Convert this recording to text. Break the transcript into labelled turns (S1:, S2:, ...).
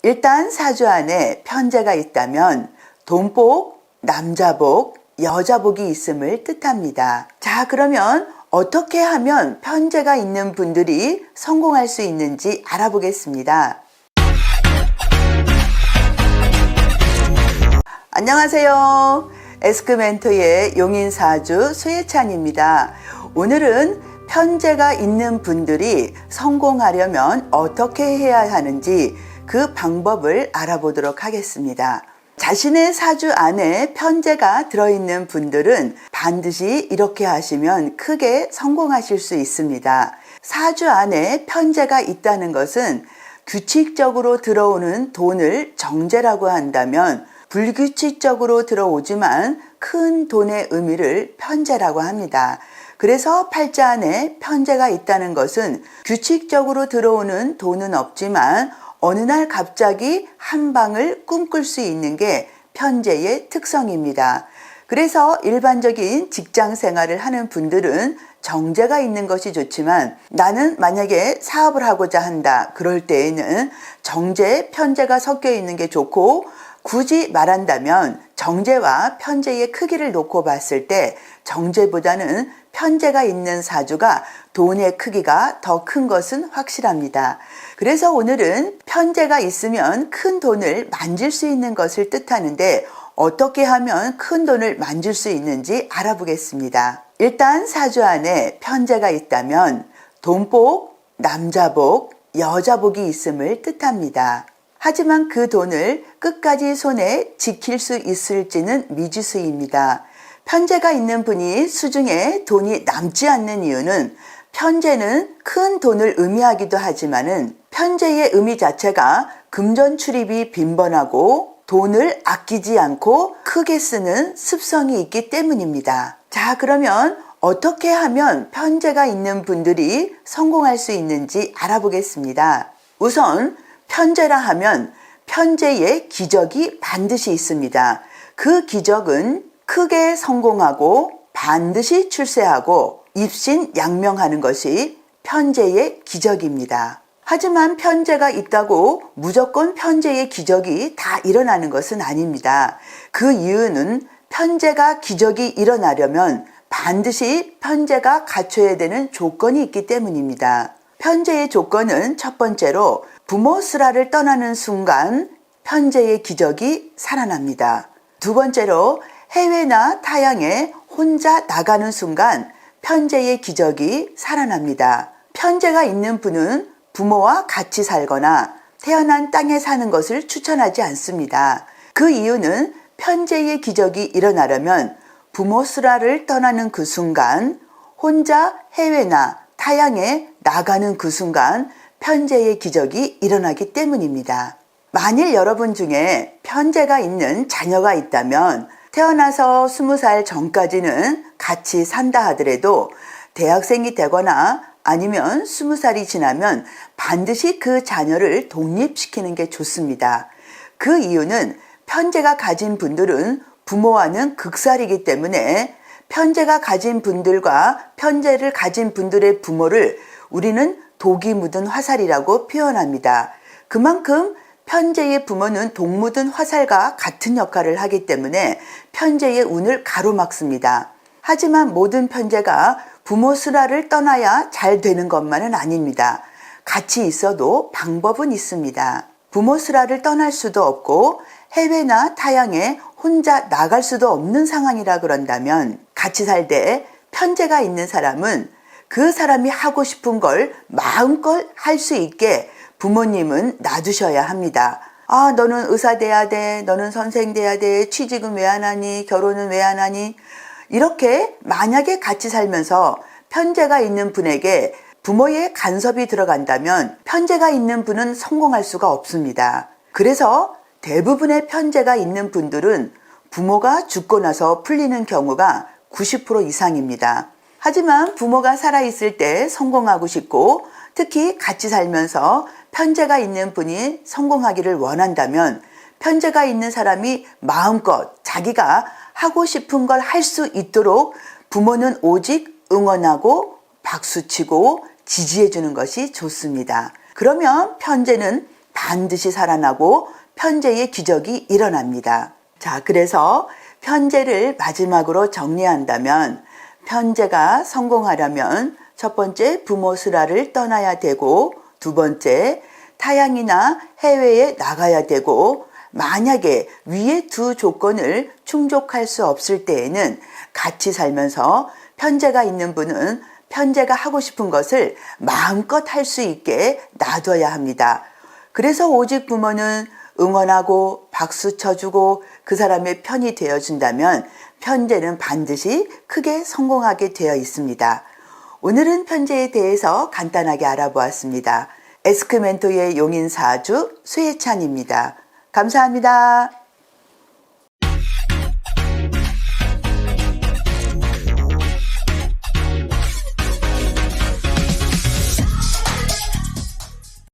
S1: 일단 사주 안에 편재가 있다면 돈복, 남자복, 여자복이 있음을 뜻합니다. 자, 그러면 어떻게 하면 편재가 있는 분들이 성공할 수 있는지 알아보겠습니다. 안녕하세요. 에스크멘토의 용인사주 수혜찬입니다. 오늘은 편재가 있는 분들이 성공하려면 어떻게 해야 하는지 그 방법을 알아보도록 하겠습니다. 자신의 사주 안에 편재가 들어있는 분들은 반드시 이렇게 하시면 크게 성공하실 수 있습니다. 사주 안에 편재가 있다는 것은 규칙적으로 들어오는 돈을 정재라고 한다면 불규칙적으로 들어오지만 큰 돈의 의미를 편재라고 합니다. 그래서 팔자 안에 편재가 있다는 것은 규칙적으로 들어오는 돈은 없지만 어느 날 갑자기 한 방을 꿈꿀 수 있는 게 편재의 특성입니다. 그래서 일반적인 직장 생활을 하는 분들은 정재가 있는 것이 좋지만 나는 만약에 사업을 하고자 한다. 그럴 때에는 정재, 편재가 섞여 있는 게 좋고 굳이 말한다면 정재와 편재의 크기를 놓고 봤을 때 정재보다는 편재가 있는 사주가 돈의 크기가 더 큰 것은 확실합니다. 그래서 오늘은 편재가 있으면 큰 돈을 만질 수 있는 것을 뜻하는데 어떻게 하면 큰 돈을 만질 수 있는지 알아보겠습니다. 일단 사주 안에 편재가 있다면 돈복, 남자복, 여자복이 있음을 뜻합니다. 하지만 그 돈을 끝까지 손에 지킬 수 있을지는 미지수입니다. 편재가 있는 분이 수중에 돈이 남지 않는 이유는 편재는 큰 돈을 의미하기도 하지만은 편재의 의미 자체가 금전 출입이 빈번하고 돈을 아끼지 않고 크게 쓰는 습성이 있기 때문입니다. 자, 그러면 어떻게 하면 편재가 있는 분들이 성공할 수 있는지 알아보겠습니다. 우선 편재라 하면 편재의 기적이 반드시 있습니다. 그 기적은 크게 성공하고 반드시 출세하고 입신양명하는 것이 편재의 기적입니다. 하지만 편재가 있다고 무조건 편재의 기적이 다 일어나는 것은 아닙니다. 그 이유는 편재가 기적이 일어나려면 반드시 편재가 갖춰야 되는 조건이 있기 때문입니다. 편재의 조건은 첫 번째로 부모 슬하를 떠나는 순간 편재의 기적이 살아납니다. 두 번째로 해외나 타향에 혼자 나가는 순간 편재의 기적이 살아납니다. 편재가 있는 분은 부모와 같이 살거나 태어난 땅에 사는 것을 추천하지 않습니다. 그 이유는 편재의 기적이 일어나려면 부모 슬하를 떠나는 그 순간 혼자 해외나 타향에 나가는 그 순간 편재의 기적이 일어나기 때문입니다. 만일 여러분 중에 편재가 있는 자녀가 있다면 태어나서 20살 전까지는 같이 산다 하더라도 대학생이 되거나 아니면 20살이 지나면 반드시 그 자녀를 독립시키는 게 좋습니다. 그 이유는 편재가 가진 분들은 부모와는 극살이기 때문에 편재가 가진 분들과 편재를 가진 분들의 부모를 우리는 독이 묻은 화살이라고 표현합니다. 그만큼 편재의 부모는 독 묻은 화살과 같은 역할을 하기 때문에 편재의 운을 가로막습니다. 하지만 모든 편재가 부모 슬하를 떠나야 잘 되는 것만은 아닙니다. 같이 있어도 방법은 있습니다. 부모 슬하를 떠날 수도 없고 해외나 타향에 혼자 나갈 수도 없는 상황이라 그런다면 같이 살 때 편재가 있는 사람은 그 사람이 하고 싶은 걸 마음껏 할 수 있게 부모님은 놔두셔야 합니다. 아, 너는 의사 돼야 돼. 너는 선생 돼야 돼. 취직은 왜 안 하니? 결혼은 왜 안 하니? 이렇게 만약에 같이 살면서 편재가 있는 분에게 부모의 간섭이 들어간다면 편재가 있는 분은 성공할 수가 없습니다. 그래서 대부분의 편재가 있는 분들은 부모가 죽고 나서 풀리는 경우가 90% 이상입니다. 하지만 부모가 살아있을 때 성공하고 싶고 특히 같이 살면서 편재가 있는 분이 성공하기를 원한다면 편재가 있는 사람이 마음껏 자기가 하고 싶은 걸 할 수 있도록 부모는 오직 응원하고 박수치고 지지해 주는 것이 좋습니다. 그러면 편재는 반드시 살아나고 편재의 기적이 일어납니다. 자, 그래서 편재를 마지막으로 정리한다면 편재가 성공하려면 첫 번째 부모 수라를 떠나야 되고 두 번째 타향이나 해외에 나가야 되고 만약에 위의 두 조건을 충족할 수 없을 때에는 같이 살면서 편재가 있는 분은 편재가 하고 싶은 것을 마음껏 할 수 있게 놔둬야 합니다. 그래서 오직 부모는 응원하고 박수 쳐주고 그 사람의 편이 되어준다면 편재는 반드시 크게 성공하게 되어 있습니다. 오늘은 편재에 대해서 간단하게 알아보았습니다. 에스크멘토의 용인사주 수혜찬입니다. 감사합니다.